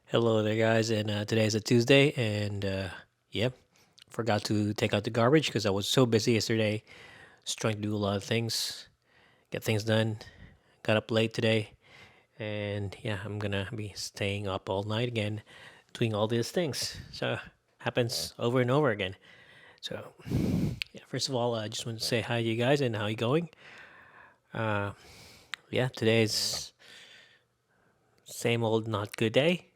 Hello there, guys, and today is a Tuesday, and yep, forgot to take out the garbage because I was so busy yesterday, just trying to do a lot of things, get things done. Got up late today, and yeah, I'm gonna be staying up all night again, doing all these things. So happens over and over again. So yeah, first of all, I just want to say hi to you guys and how you going. Uh, yeah, today's same old not good day.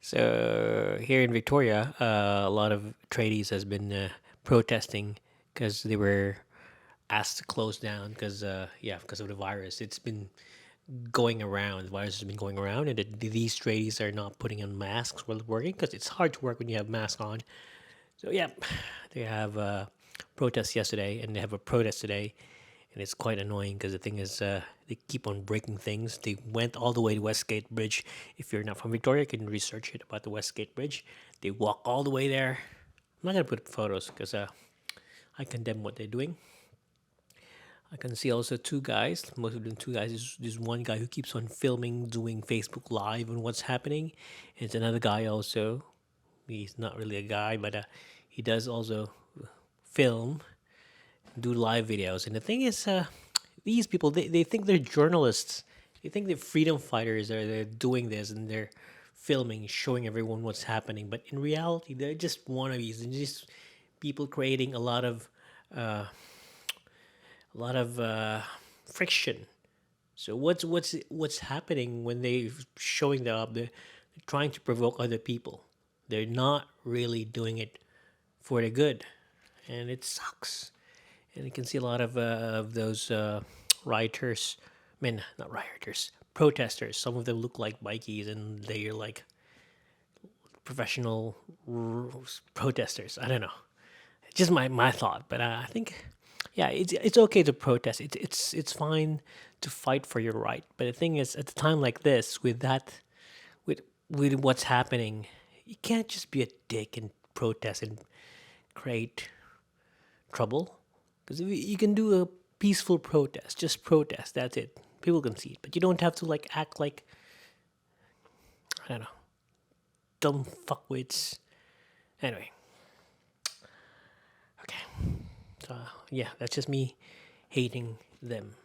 So here in Victoria, a lot of tradies has been protesting because they were asked to close down because of the virus. It's been going around. The virus has been going around, and these tradies are not putting on masks while working because it's hard to work when you have masks on. So yeah, they have protests yesterday, and they have a protest today, and it's quite annoying because the thing is, they keep on breaking things. They went all the way to Westgate Bridge. If you're not from Victoria, you can research it about the Westgate Bridge. They walk all the way there. I'm not gonna put photos because I condemn what they're doing. I can see also two guys. Most of them two guys. There's one guy who keeps on filming, doing Facebook Live and what's happening. And it's another guy also. He's not really a guy, but he does also film, do live videos. And the thing is, these people they think they're journalists. They think they're freedom fighters. They're doing this and they're filming, showing everyone what's happening. But in reality, they're just wannabes and just people creating a lot of friction. So what's happening when they showing that up? They're trying to provoke other people. They're not really doing it for the good, and it sucks. And you can see a lot of those rioters. I mean, not rioters, protesters. Some of them look like bikies, and they're like professional protesters. I don't know. Just my thought, but I think, yeah, it's okay to protest. It's fine to fight for your right. But the thing is, at a time like this, with what's happening, you can't just be a dick and protest and create trouble. Because you can do a peaceful protest, just protest. That's it. People can see it, but you don't have to like act like, I don't know, dumb fuckwits. Anyway, okay. So yeah, that's just me hating them,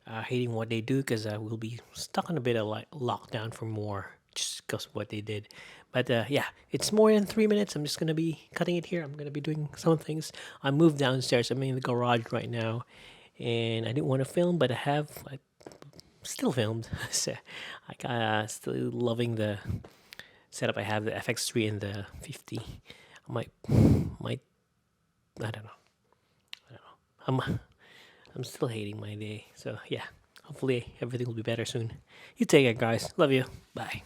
hating what they do because we'll be stuck on a bit of like lockdown for more just because of what they did. But yeah, it's more than 3 minutes. I'm just gonna be cutting it here. I'm gonna be doing some things. I moved downstairs. I'm in the garage right now, and I didn't want to film, but I still filmed. So I still loving the setup. I have the FX3 and the 50. I might I don't know. I'm still hating my day. So yeah, hopefully everything will be better soon. You take it, guys. Love you. Bye.